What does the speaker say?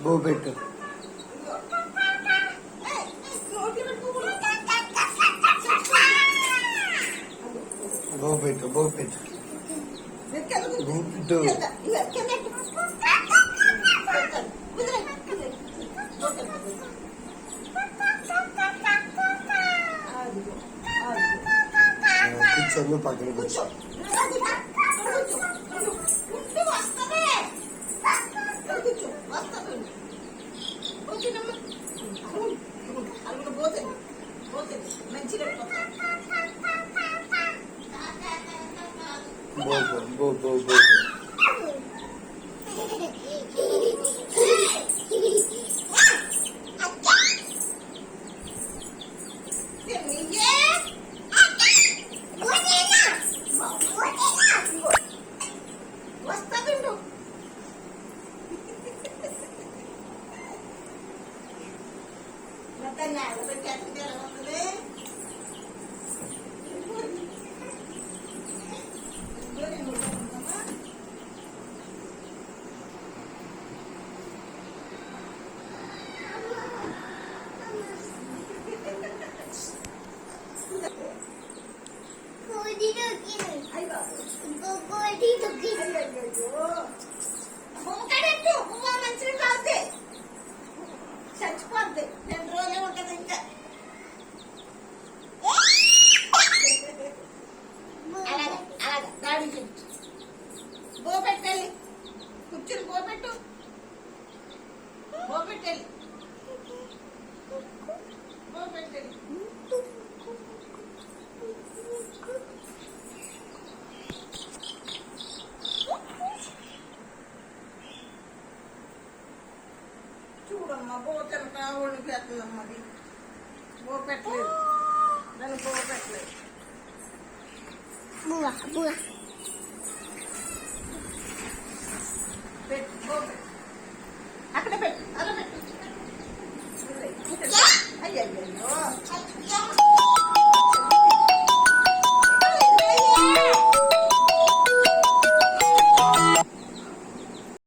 బో పెట్టు. బో పెట్టు, బో పెట్టు, బో పెట్టు. కూర్చొని పక్కన కూర్చో. బో బో బో. చచ్చిపోద్ది 2 రోజులే ఉంటుంది ఇంకా. అలాగా అలాగా గాడి బో పెట్టాలి. కూర్చుని బో పెట్టు, బో పెట్టాలి, బో పెట్టాలి. చూడమ్మా బో తినక ఒడికి ఎత్తుందమ్మది. బో పెట్టలేదు, దాన్ని బో పెట్టలేదు. Buah, buah. Bed, go bed.